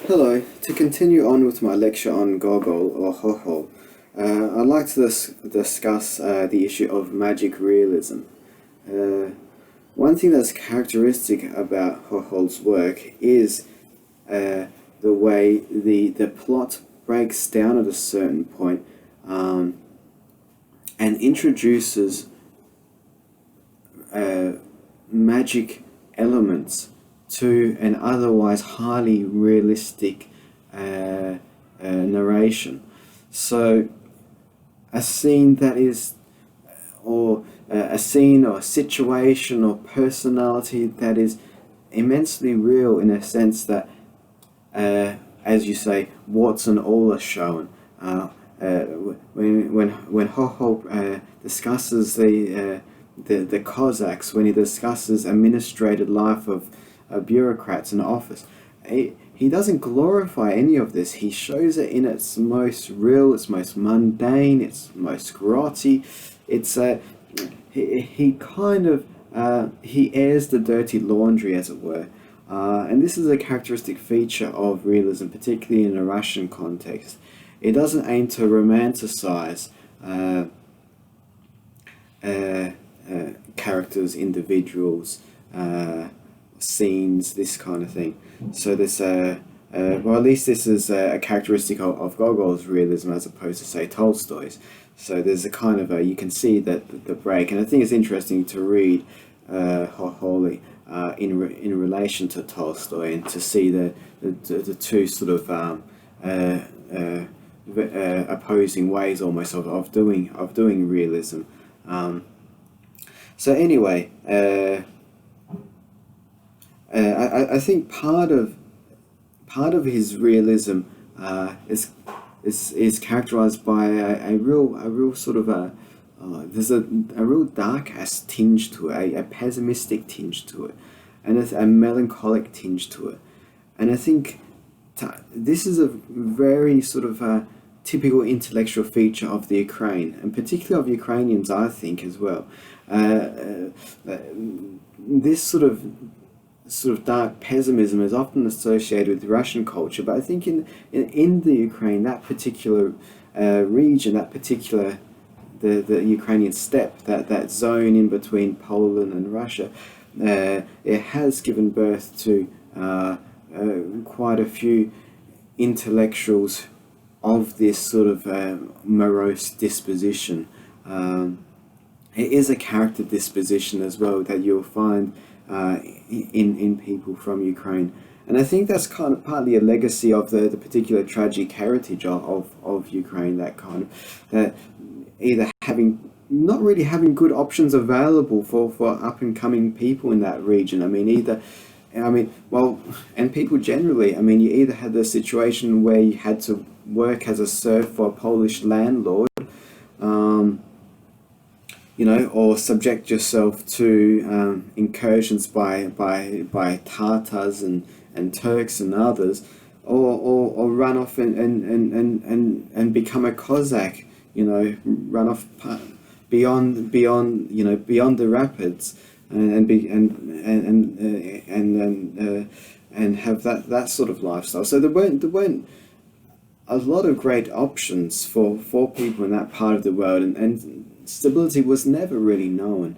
Hello. To continue on with my lecture on Gogol or Gogol, I'd like to discuss the issue of magic realism. Uh, One thing that's characteristic about Gogol's work is the way the plot breaks down at a certain point, and introduces magic elements to an otherwise highly realistic narration. So a scene that is, or a scene or a situation or personality that is immensely real in a sense that, as you say, warts and all are shown. When Hoho discusses the Cossacks, when he discusses administrated life of bureaucrats in office, he doesn't glorify any of this. He shows it in its most real, its most mundane, its most grotty. It's he kind of he airs the dirty laundry, as it were. And this is a characteristic feature of realism, particularly in a Russian context. It doesn't aim to romanticize characters, individuals, scenes, this kind of thing. So this, well, at least this is a characteristic of Gogol's realism as opposed to, say, Tolstoy's. So there's a kind of you can see that the break, and I think it's interesting to read Hoholi in relation to Tolstoy, and to see the two sort of opposing ways almost of doing realism. So anyway, I think part of his realism is characterized by a real sort of there's a real dark-ass tinge to it, a pessimistic tinge to it, and a melancholic tinge to it. And I think this is a very sort of typical intellectual feature of the Ukraine, and particularly of Ukrainians, I think, as well. This sort of dark pessimism is often associated with Russian culture, but I think in the Ukraine, that particular region, that particular the Ukrainian steppe, that zone in between Poland and Russia, it has given birth to quite a few intellectuals of this sort of morose disposition. It is a character disposition as well that you'll find in people from Ukraine, and I think that's kind of partly a legacy of the particular tragic heritage of Ukraine. That kind of that either not really having good options available for up and coming people in that region. Well, and people generally. I mean, you either had the situation where you had to work as a serf for a Polish landlord, or subject yourself to incursions by Tatars and Turks and others, or run off and become a Cossack, run off beyond the rapids, and have that sort of lifestyle. So there weren't a lot of great options for people in that part of the world, and stability was never really known.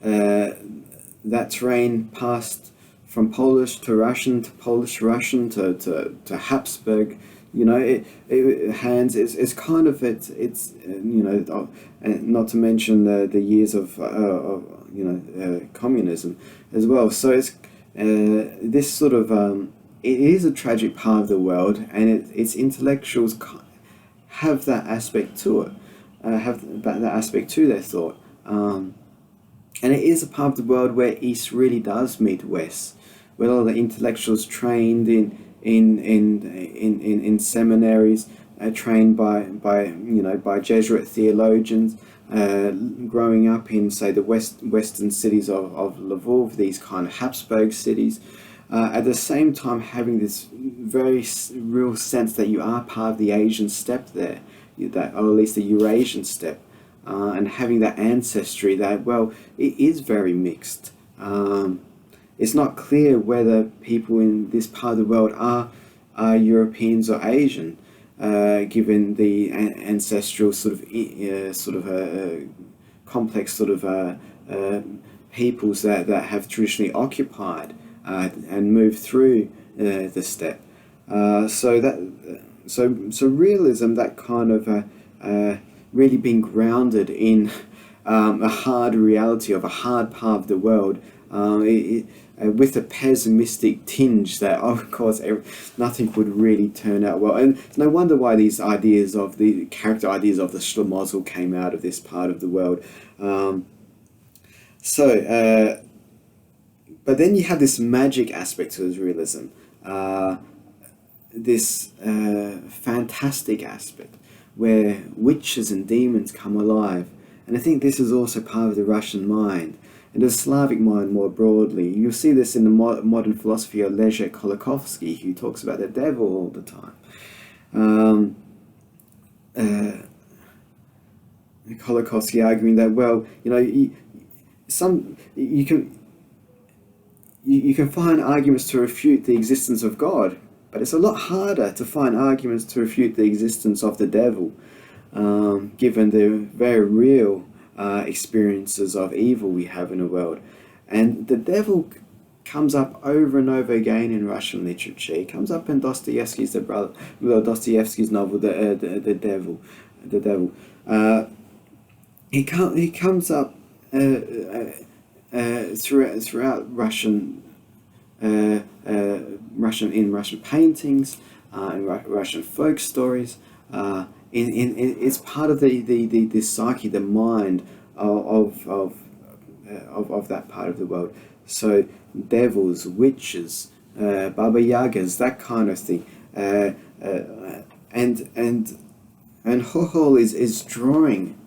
That terrain passed from Polish to Russian to Polish-Russian to Habsburg. It's kind of and not to mention the years of communism as well. So it's this sort of it is a tragic part of the world, and its intellectuals have that aspect to it, have that aspect to their thought, and it is a part of the world where East really does meet West, where all the intellectuals trained in seminaries, trained by Jesuit theologians, growing up in, say, the western cities of Lvov, these kind of Habsburg cities. At the same time, having this very real sense that you are part of the Asian steppe there, or at least the Eurasian steppe, and having that ancestry that, well, it is very mixed. it's not clear whether people in this part of the world are Europeans or Asian, given the ancestral complex peoples that have traditionally occupied and moved through the steppe. So realism, that kind of really being grounded in a hard reality of a hard part of the world, with a pessimistic tinge that, of course, nothing would really turn out well. And it's no wonder why these ideas of the character ideas of the Schlemazel came out of this part of the world. But then you have this magic aspect to this realism, this fantastic aspect where witches and demons come alive. And I think this is also part of the Russian mind and the Slavic mind more broadly. You'll see this in the modern philosophy of Leszek Kolakowski, who talks about the devil all the time. Kolakowski arguing that, well, you can find arguments to refute the existence of God, but it's a lot harder to find arguments to refute the existence of the devil, given the very real experiences of evil we have in the world. And the devil comes up over and over again in Russian literature. It comes up in Dostoevsky's novel, The Devil. He comes up throughout Russian paintings, in Russian folk stories. It's part of the psyche, the mind of that part of the world. So devils, witches, Baba Yagas, that kind of thing, and Gogol is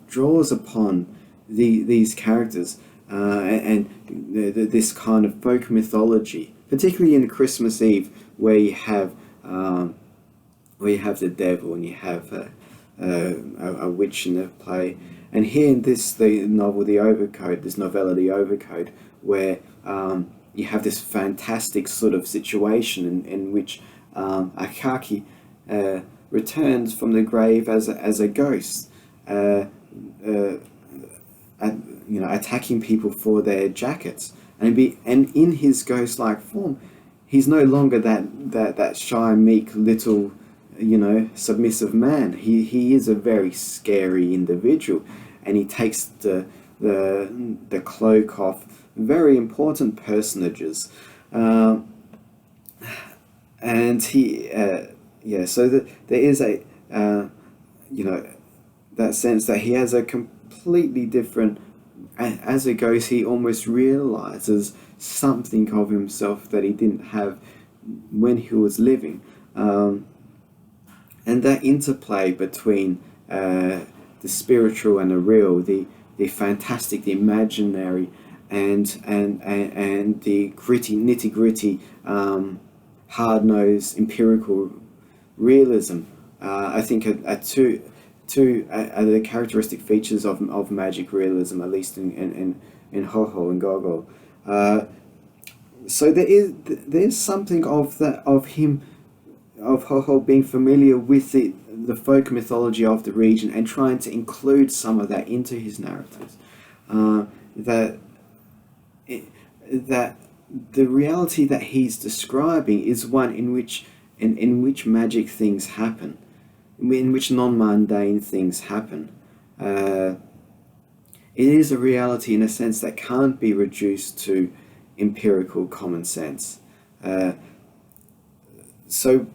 draws upon these characters and this kind of folk mythology, particularly in Christmas Eve, where you have the devil and you have a witch in the play. And here in the novel, The Overcoat, this novella, The Overcoat, where you have this fantastic sort of situation in which Akaki returns from the grave as a ghost, attacking people for their jackets, and in his ghost-like form, he's no longer that shy, meek, little, submissive man. He is a very scary individual, and he takes the cloak off very important personages, and he so that there is a that sense that he has a completely different. As a ghost, he almost realizes something of himself that he didn't have when he was living, and that interplay between the spiritual and the real, the fantastic, the imaginary, and the gritty, nitty-gritty, hard-nosed empirical realism, I think are two the characteristic features of magic realism, at least in Gogol and Gogol. So there's something of Gogol being familiar with the folk mythology of the region and trying to include some of that into his narratives. That the reality that he's describing is one in which magic things happen, in which non-mundane things happen. It is a reality in a sense that can't be reduced to empirical common sense. So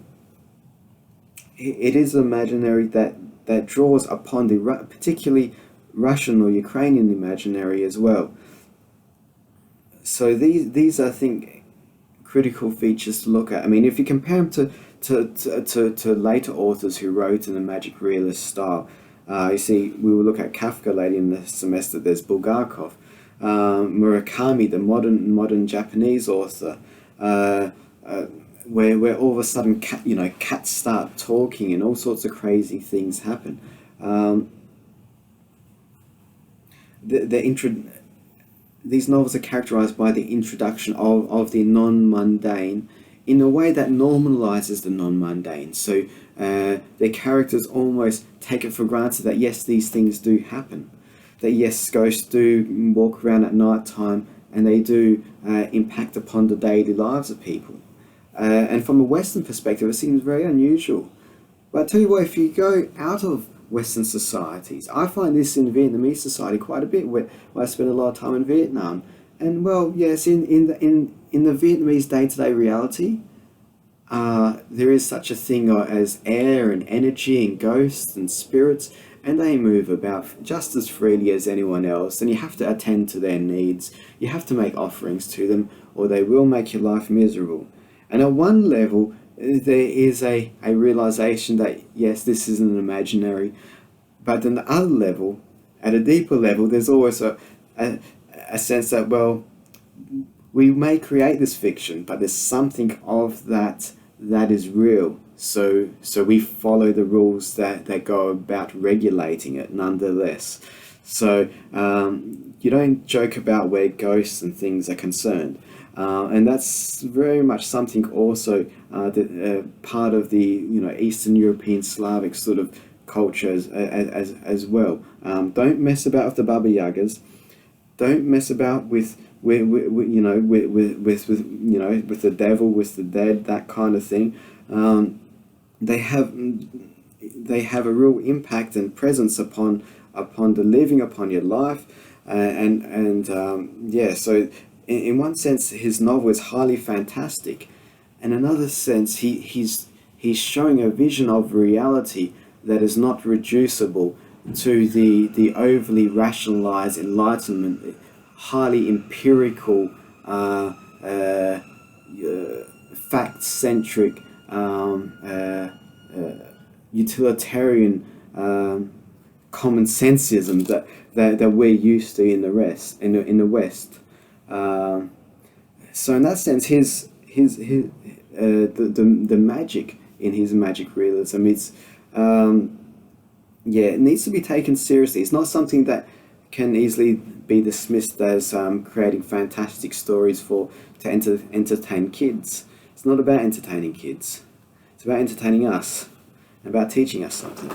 it is imaginary that draws upon the particularly Russian or Ukrainian imaginary as well. So these I think critical features to look at. I mean, if you compare them to later authors who wrote in the magic realist style, you see, we will look at Kafka later in the semester. There's Bulgakov, Murakami, the modern Japanese author, where all of a sudden cats start talking and all sorts of crazy things happen. these novels are characterized by the introduction of the non-mundane in a way that normalizes the non-mundane. So their characters almost take it for granted that yes, these things do happen. That yes, ghosts do walk around at night time and they do impact upon the daily lives of people. And from a Western perspective, it seems very unusual. But I tell you what, if you go out of Western societies, I find this in Vietnamese society quite a bit, where I spend a lot of time in Vietnam. And well, yes, in the Vietnamese day-to-day reality, there is such a thing as air and energy and ghosts and spirits, and they move about just as freely as anyone else, and you have to attend to their needs. You have to make offerings to them, or they will make your life miserable. And at one level, there is a realization that, yes, this isn't imaginary. But on the other level, at a deeper level, there's always a sense that, well, we may create this fiction, but there's something of that is real. So we follow the rules that go about regulating it nonetheless. So you don't joke about where ghosts and things are concerned. And that's very much something also that part of the Eastern European Slavic sort of culture as well. Don't mess about with the Baba Yagas. Don't mess about with with the devil, with the dead, that kind of thing. They have a real impact and presence upon the living, upon your life, So in one sense, his novel is highly fantastic. In another sense, he's showing a vision of reality that is not reducible to the overly rationalized Enlightenment, highly empirical, fact-centric, utilitarian common-sensism that we're used to in the West. So in that sense, the magic in his magic realism, it needs to be taken seriously. It's not something that can easily be dismissed as creating fantastic stories to entertain kids. It's not about entertaining kids. It's about entertaining us, about teaching us something.